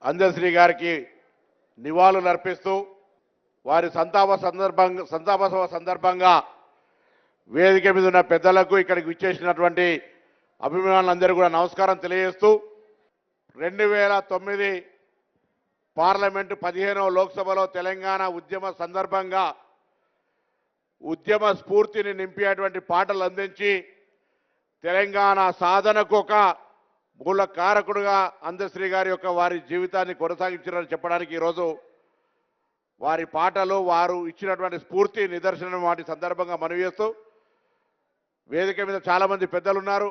అందశ్రీ గారికి నివాళులు అర్పిస్తూ వారి సంతాప సభ సందర్భంగా వేదిక మీద ఉన్న పెద్దలకు ఇక్కడికి విచ్చేసినటువంటి అభిమానులందరూ కూడా నమస్కారం తెలియజేస్తూ 2009 పార్లమెంటు 15వ లోక్సభలో తెలంగాణ ఉద్యమ సందర్భంగా ఉద్యమ స్ఫూర్తిని నింపేటువంటి పాటలు అందించి తెలంగాణ సాధనకు ఒక మూల కారకుడుగా అందశ్రీ గారి యొక్క వారి జీవితాన్ని కొనసాగించారని చెప్పడానికి ఈరోజు వారి పాటలు వారు ఇచ్చినటువంటి స్ఫూర్తి నిదర్శనం వాటి సందర్భంగా మనవి చేస్తూ వేదిక మీద చాలామంది పెద్దలు ఉన్నారు.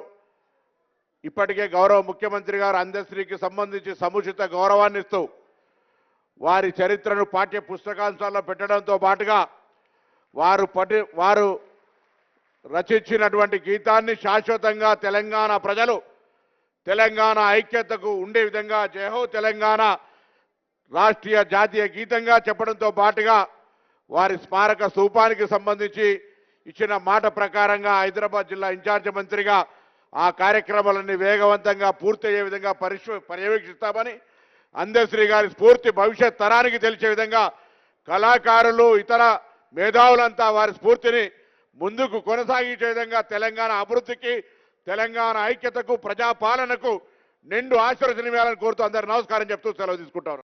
ఇప్పటికే గౌరవ ముఖ్యమంత్రి గారు అందశ్రీకి సంబంధించి సముచిత గౌరవాన్ని ఇస్తూ వారి చరిత్రను పాఠ్య పుస్తకాంశాల్లో పెట్టడంతో పాటుగా వారు రచించినటువంటి గీతాన్ని శాశ్వతంగా తెలంగాణ ప్రజలు తెలంగాణ ఐక్యతకు ఉండే విధంగా జయహో తెలంగాణ రాష్ట్రీయ జాతీయ గీతంగా చెప్పడంతో పాటుగా వారి స్మారక స్థూపానికి సంబంధించి ఇచ్చిన మాట ప్రకారంగా హైదరాబాద్ జిల్లా ఇన్ఛార్జ్ మంత్రిగా ఆ కార్యక్రమాలన్నీ వేగవంతంగా పూర్తయ్యే విధంగా పర్యవేక్షిస్తామని అందశ్రీ గారి స్ఫూర్తి భవిష్యత్ తరానికి తెలిసే విధంగా కళాకారులు ఇతర మేధావులంతా వారి స్ఫూర్తిని ముందుకు కొనసాగించే విధంగా తెలంగాణ అభివృద్ధికి తెలంగాణ ఐక్యతకు ప్రజాపాలనకు నిండు ఆశీర్వచనం ఇవ్వాలని కోరుతూ అందరూ నమస్కారం చెప్తూ సెలవు తీసుకుంటారు.